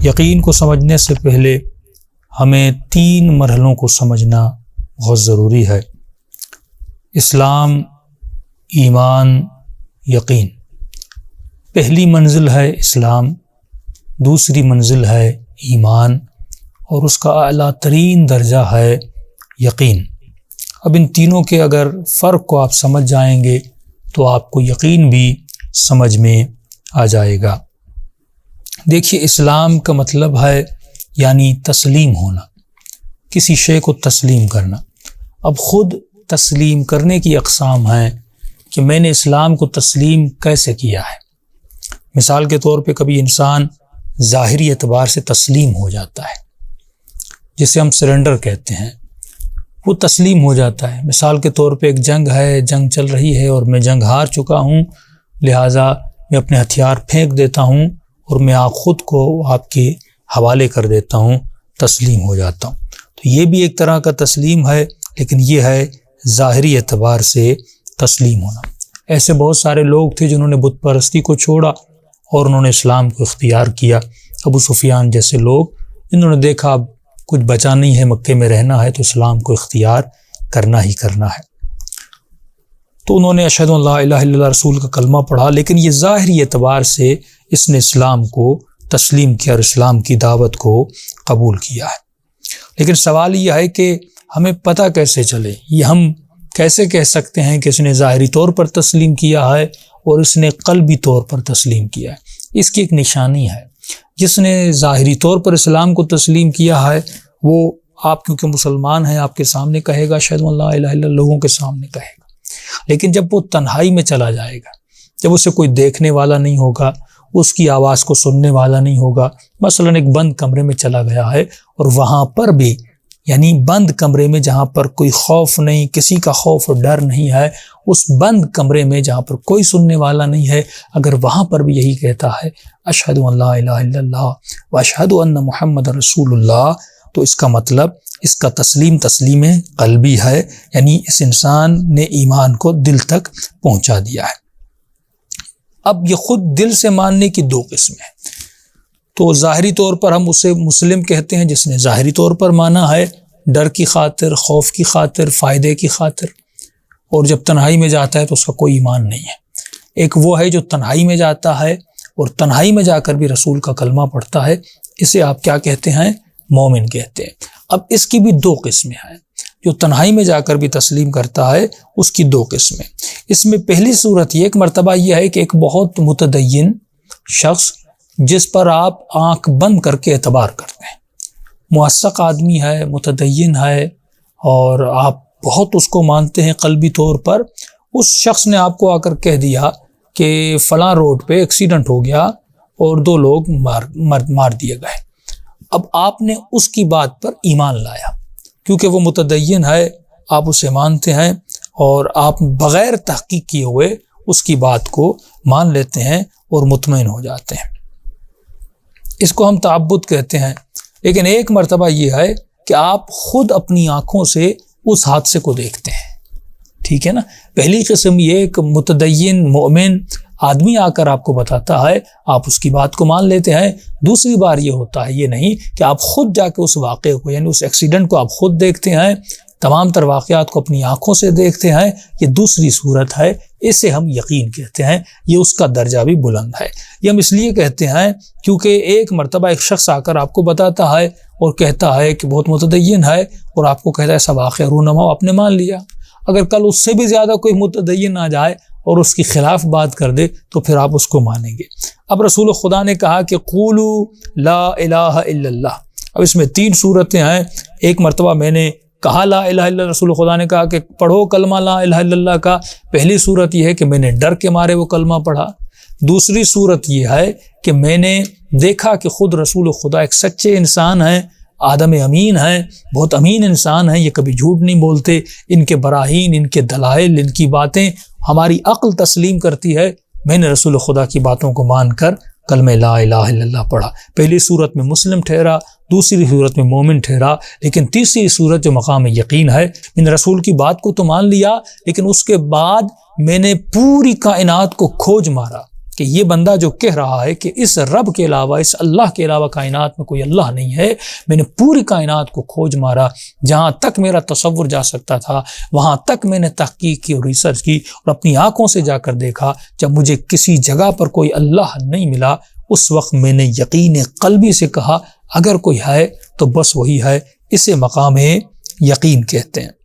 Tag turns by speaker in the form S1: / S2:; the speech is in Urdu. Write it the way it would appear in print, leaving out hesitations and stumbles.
S1: یقین کو سمجھنے سے پہلے ہمیں 3 مرحلوں کو سمجھنا بہت ضروری ہے: اسلام، ایمان، یقین۔ پہلی منزل ہے اسلام، دوسری منزل ہے ایمان، اور اس کا اعلیٰ ترین درجہ ہے یقین۔ اب ان تینوں کے اگر فرق کو آپ سمجھ جائیں گے تو آپ کو یقین بھی سمجھ میں آ جائے گا۔ دیکھیے، اسلام کا مطلب ہے یعنی تسلیم ہونا، کسی شے کو تسلیم کرنا۔ اب خود تسلیم کرنے کی اقسام ہیں کہ میں نے اسلام کو تسلیم کیسے کیا ہے۔ مثال کے طور پہ کبھی انسان ظاہری اعتبار سے تسلیم ہو جاتا ہے، جسے ہم سرنڈر کہتے ہیں، وہ تسلیم ہو جاتا ہے۔ مثال کے طور پہ ایک جنگ ہے، جنگ چل رہی ہے اور میں جنگ ہار چکا ہوں، لہٰذا میں اپنے ہتھیار پھینک دیتا ہوں اور میں خود کو آپ کے حوالے کر دیتا ہوں، تسلیم ہو جاتا ہوں۔ تو یہ بھی ایک طرح کا تسلیم ہے، لیکن یہ ہے ظاہری اعتبار سے تسلیم ہونا۔ ایسے بہت سارے لوگ تھے جنہوں نے بت پرستی کو چھوڑا اور انہوں نے اسلام کو اختیار کیا۔ ابو سفیان جیسے لوگ، انہوں نے دیکھا اب کچھ بچا نہیں ہے، مکے میں رہنا ہے، تو اسلام کو اختیار کرنا ہی کرنا ہے، تو انہوں نے اشہد ان لا الہ الا اللہ رسول کا کلمہ پڑھا، لیکن یہ ظاہری اعتبار سے اس نے اسلام کو تسلیم کیا اور اسلام کی دعوت کو قبول کیا ہے۔ لیکن سوال یہ ہے کہ ہمیں پتہ کیسے چلے، یہ ہم کیسے کہہ سکتے ہیں کہ اس نے ظاہری طور پر تسلیم کیا ہے اور اس نے قلبی طور پر تسلیم کیا ہے؟ اس کی ایک نشانی ہے، جس نے ظاہری طور پر اسلام کو تسلیم کیا ہے وہ آپ کیونکہ مسلمان ہیں آپ کے سامنے کہے گا اشہد ان لا الہ الا اللہ، لوگوں کے سامنے کہے گا، لیکن جب وہ تنہائی میں چلا جائے گا، جب اسے کوئی دیکھنے والا نہیں ہوگا، اس کی آواز کو سننے والا نہیں ہوگا، مثلا ایک بند کمرے میں چلا گیا ہے اور وہاں پر بھی یعنی بند کمرے میں جہاں پر کوئی خوف نہیں، کسی کا خوف اور ڈر نہیں ہے، اس بند کمرے میں جہاں پر کوئی سننے والا نہیں ہے، اگر وہاں پر بھی یہی کہتا ہے اشہد ان لا الہ الا اللہ واشہد ان محمد رسول اللہ، تو اس کا مطلب اس کا تسلیم قلبی ہے، یعنی اس انسان نے ایمان کو دل تک پہنچا دیا ہے۔ اب یہ خود دل سے ماننے کی 2 قسمیں ہیں۔ تو ظاہری طور پر ہم اسے مسلم کہتے ہیں، جس نے ظاہری طور پر مانا ہے، ڈر کی خاطر، خوف کی خاطر، فائدے کی خاطر، اور جب تنہائی میں جاتا ہے تو اس کا کوئی ایمان نہیں ہے۔ ایک وہ ہے جو تنہائی میں جاتا ہے اور تنہائی میں جا کر بھی رسول کا کلمہ پڑھتا ہے، اسے آپ کیا کہتے ہیں؟ مومن کہتے ہیں۔ اب اس کی بھی 2 قسمیں ہیں۔ جو تنہائی میں جا کر بھی تسلیم کرتا ہے اس کی 2 قسمیں۔ اس میں پہلی صورت یہ، ایک مرتبہ یہ ہے کہ ایک بہت متدین شخص جس پر آپ آنکھ بند کر کے اعتبار کرتے ہیں، موثق آدمی ہے، متدین ہے، اور آپ بہت اس کو مانتے ہیں قلبی طور پر، اس شخص نے آپ کو آ کر کہہ دیا کہ فلاں روڈ پہ ایکسیڈنٹ ہو گیا اور 2 لوگ مار دیے گئے۔ اب آپ نے اس کی بات پر ایمان لایا، کیونکہ وہ متدین ہے، آپ اسے مانتے ہیں اور آپ بغیر تحقیق کیے ہوئے اس کی بات کو مان لیتے ہیں اور مطمئن ہو جاتے ہیں۔ اس کو ہم تعبد کہتے ہیں۔ لیکن ایک مرتبہ یہ ہے کہ آپ خود اپنی آنکھوں سے اس حادثے کو دیکھتے ہیں، ٹھیک ہے نا۔ پہلی قسم یہ ایک متدین مومن آدمی آ کر آپ کو بتاتا ہے، آپ اس کی بات کو مان لیتے ہیں۔ دوسری بار یہ ہوتا ہے، یہ نہیں کہ آپ خود جا کے اس واقعے کو یعنی اس ایکسیڈنٹ کو آپ خود دیکھتے ہیں، تمام تر واقعات کو اپنی آنکھوں سے دیکھتے ہیں، یہ دوسری صورت ہے، اسے ہم یقین کہتے ہیں۔ یہ اس کا درجہ بھی بلند ہے۔ یہ ہم اس لیے کہتے ہیں کیونکہ ایک مرتبہ ایک شخص آ کر آپ کو بتاتا ہے اور کہتا ہے کہ بہت متدین ہے، اور آپ کو کہتا ہے ایسا واقعہ رونما آپ نے مان لیا۔ اگر کل اس سے بھی زیادہ کوئی متدین آ جائے اور اس کی خلاف بات کر دے تو پھر آپ اس کو مانیں گے۔ اب رسول خدا نے کہا کہ قولوا لا الہ الا اللہ۔ اب اس میں 3 صورتیں ہیں۔ ایک مرتبہ میں نے کہا لا الہ الا اللہ، رسول خدا نے کہا کہ پڑھو کلمہ لا الہ الا اللہ کا۔ پہلی صورت یہ ہے کہ میں نے ڈر کے مارے وہ کلمہ پڑھا۔ دوسری صورت یہ ہے کہ میں نے دیکھا کہ خود رسول خدا ایک سچے انسان ہیں، آدم امین ہیں، بہت امین انسان ہیں، یہ کبھی جھوٹ نہیں بولتے، ان کے براہین، ان کے دلائل، ان کی باتیں ہماری عقل تسلیم کرتی ہے۔ میں نے رسول خدا کی باتوں کو مان کر کلمہ لا الہ الا اللہ پڑھا۔ پہلی صورت میں مسلم ٹھہرا، دوسری صورت میں مومن ٹھہرا، لیکن تیسری صورت جو مقام یقین ہے، میں نے رسول کی بات کو تو مان لیا، لیکن اس کے بعد میں نے پوری کائنات کو کھوج مارا کہ یہ بندہ جو کہہ رہا ہے کہ اس رب کے علاوہ، اس اللہ کے علاوہ کائنات میں کوئی اللہ نہیں ہے، میں نے پوری کائنات کو کھوج مارا، جہاں تک میرا تصور جا سکتا تھا وہاں تک میں نے تحقیق کی اور ریسرچ کی اور اپنی آنکھوں سے جا کر دیکھا، جب مجھے کسی جگہ پر کوئی اللہ نہیں ملا اس وقت میں نے یقین قلبی سے کہا اگر کوئی ہے تو بس وہی ہے، اسے مقام یقین کہتے ہیں۔